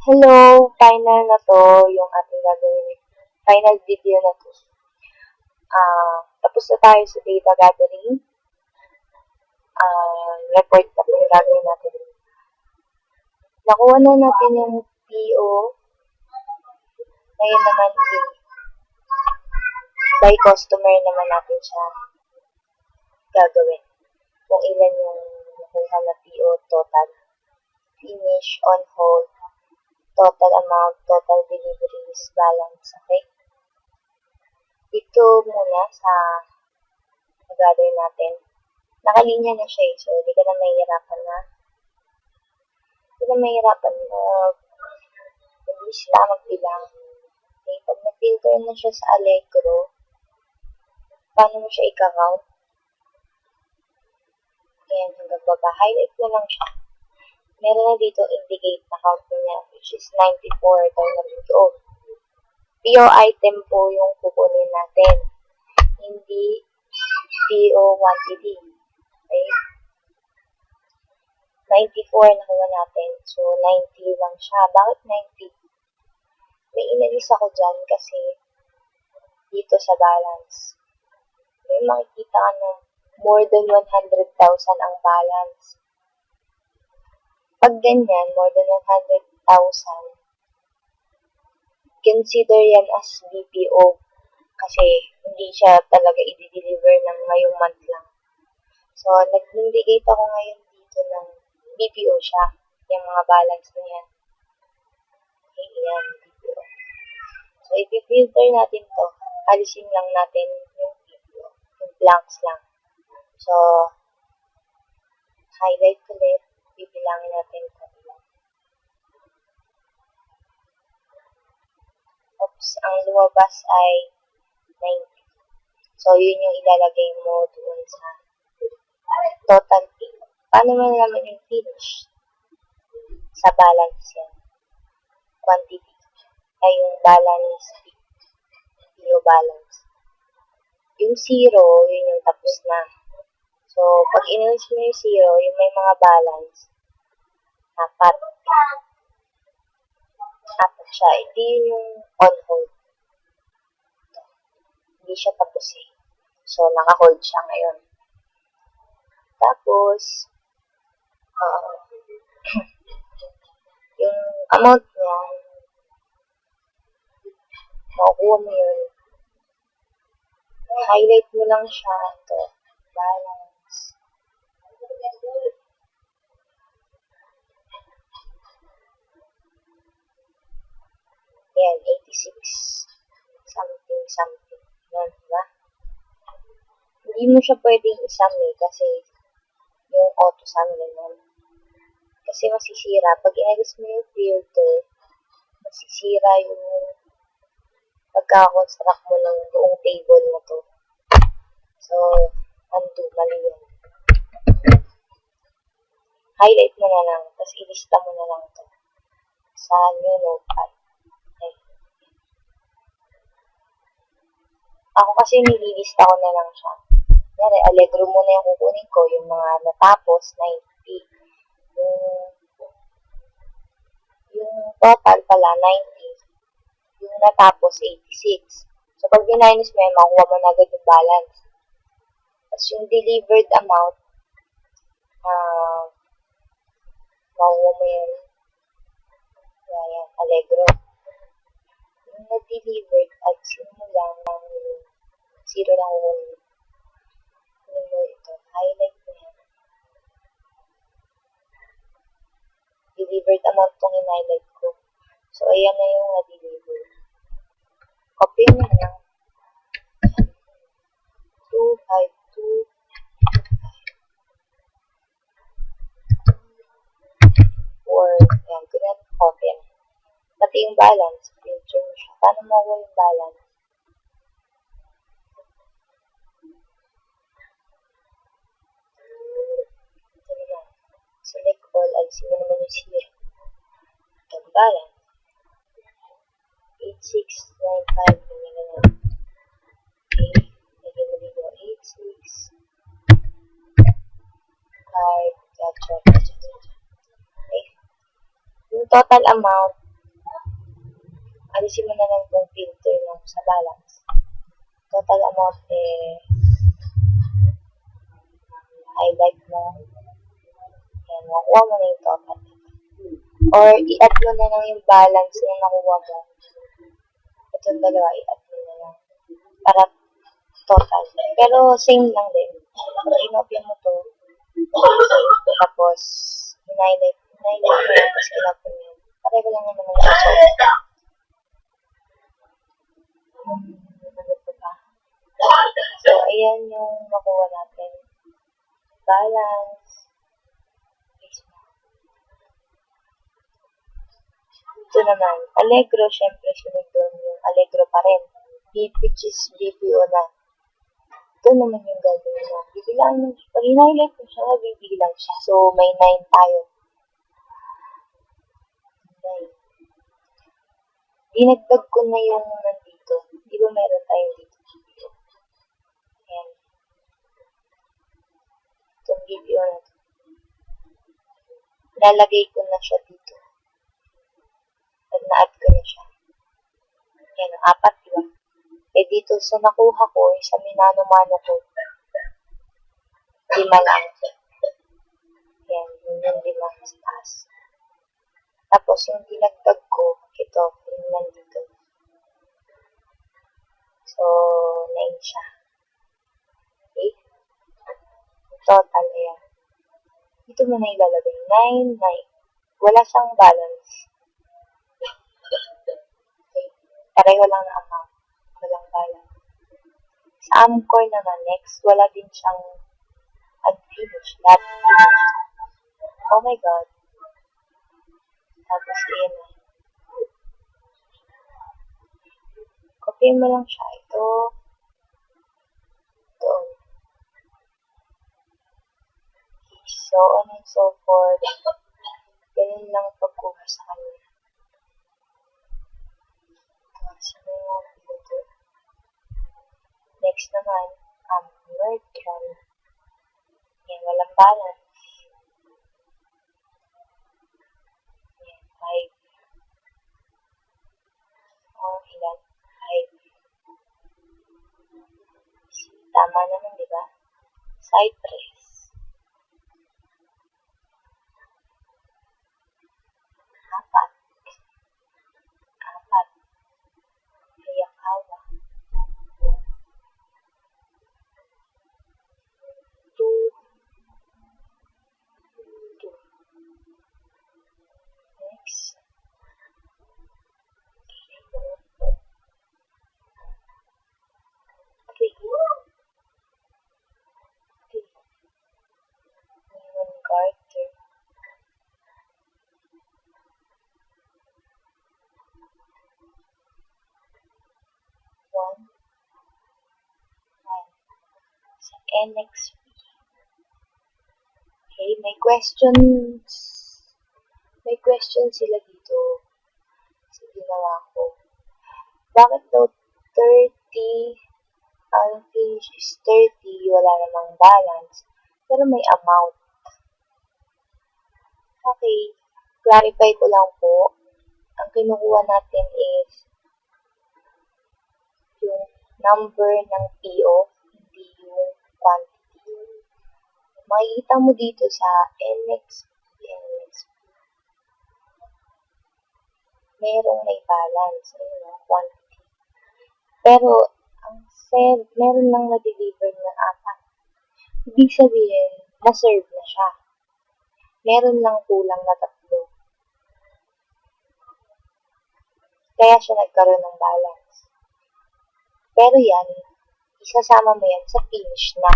Hello! Final na to, yung ating gagawin. Final video na to. Tapos na tayo sa data gathering. Report na po yung gagawin natin. Nakuha na natin yung PO. Ngayon naman, by customer naman natin siya gagawin. Kung ilan yung nakuha na PO total. Finish, on hold, total amount, total deliveries, balance. Okay? Dito muna sa gather natin. Nakalinya na siya so hindi ka na mahihirapan mag-English lang magbilang. Okay, pag na-filter na siya sa Allegro, paano mo siya i-count? Ayan, hanggang baba. Highlight mo lang siya. Meron na dito indicate na count niya, which is 94 daw na dito. PO item po yung kukunin natin. Hindi PO quantity. Okay? 94 nakuha natin. So, 90 lang siya. Bakit 90? May inalis ako dyan kasi dito sa balance. May makikita ka na more than 100,000 ang balance. Pag ganyan, more than 100,000, consider yan as BPO kasi hindi siya talaga i-deliver ng ngayong month lang. So, nag-indicate ako ngayon dito ng BPO siya. Yung mga balance na yan. Okay, yan, BPO. So, i-filter natin to. Alisin lang natin yung BPO. Yung blanks lang. So, highlight ulit. Bibilangin natin ito. Oops, ang lumabas ay 90. So, yun yung ilalagay mo doon sa total fee. Paano mo naman yung finish? Sa balance yan. Quantity. Ay, yung balance fee. PO balance. Yung 0, yun yung tapos na. So, pag inalis mo yung 0, yung may mga balance, apat. Apat siya. Hindi yun yung on hold. Hindi siya tapos eh. So, naka-hold siya ngayon. Tapos, yung amount niya, makukuha mo yun. Highlight mo lang siya. Ito, balance. Yan, 86 something. Yan, diba? Hindi mo siya pwedeng isum eh, kasi yung auto-sum ganun. Kasi masisira. Pag inalis mo yung filter, masisira yung pagka-construct mo ng buong table na to. So, undo, mali yun. Highlight mo na lang, tapos ilista mo na lang to sa new notepad. Okay. Ako kasi nililista ko na lang siya. Yan, Allegro muna yung kukunin ko, yung mga natapos, 90. Yung total pala, 90. Yung natapos, 86. So, pag minus mo yan, makuha mo na agad yung balance. Tapos yung delivered amount, makuha mo yan. Yan, Allegro. Yung na-delivered, at simulang ng 0 lang kukunin. Kunin mo ito. Highlight mo yan. Delivered amount itong in-highlight ko. So, ayan na yung na-deliver. Copy mo na lang. 252. Yan, ganyan, copy na. Pati yung balance, filter mo siya. Paano makuha yung balance? Ito naman. Select all, alisin mo naman yung 0. Ito yung balance. 8695, ganyan na lang. Okay, lagyan mo dito 86. 5, gotcha. Okay. Yung total amount, alisin mo na lang yung filter ng sa balance. Total amount highlight mo. Ayan, makuha mo na yung total. Or, i-add mo na lang yung balance na nakuha mo. Itong dalawa, i-add mo na lang. Para total. Pero, same lang din. Pag inopya mo to, tapos, in-highlight mo yan, tapos inopya mo yan. Pareho lang naman ang result. Ano pa? So, ayan yung nakuha natin. Balance. Ito naman, Allegro, syempre sunod doon yung Allegro pa rin. Which is BPO na. Ito naman yung gagawin mo. Bibilang mo. Pag in-highlight mo siya, bibilang siya. So, may 9 tayo. 9. Dinagdag ko na yung nandito. Di ba meron tayong dito? Ayan. Itong BPO na ito. Lalagay ko na siya dito. At na-add ko na siya. Ayan, 4, diba? Eh, dito sa nakuha ko, sa minano-mano ko, 5 lang. Ayan, yun yung 5 sa taas. Tapos, yung dinagdag ko, ito, yung nandito. So, 9 siya. Okay? Total, ayan. Dito mo na ilalagay. 9, 9. Wala siyang balance. Okay. Pareho lang na amount. Walang balance. Sa Amcor naman, next, wala din siyang unfinished. Lahat finished. Oh my God. Tapos, ayan na. Copy mo lang siya. Ito. Doon. Okay, so on and so forth. Ganun lang pagkuha sa kanya. Next naman, merchant. Yan, walang balance. Yan, 5. Ilan? 5. Tama naman, di ba? Cypress. 4. Hayakawa. 2. Next. 3. Carter. 1. Sa NXP. Okay, may questions. May questions sila dito. Sa ginawa ko. Bakit daw 30, ang finish is 30, wala namang balance, pero may amount? Okay, clarify ko lang po. Ang kinukuha natin is yung number ng PO, hindi yung quantity. Makikita mo dito sa NXP, merong may balance, ayun yung quantity. Pero, meron lang na-deliver na 4. Ibig sabihin, na-serve na siya. Meron lang kulang na 3. Kaya siya nagkaroon ng balance. Pero yan, isasama mo yan sa finish na.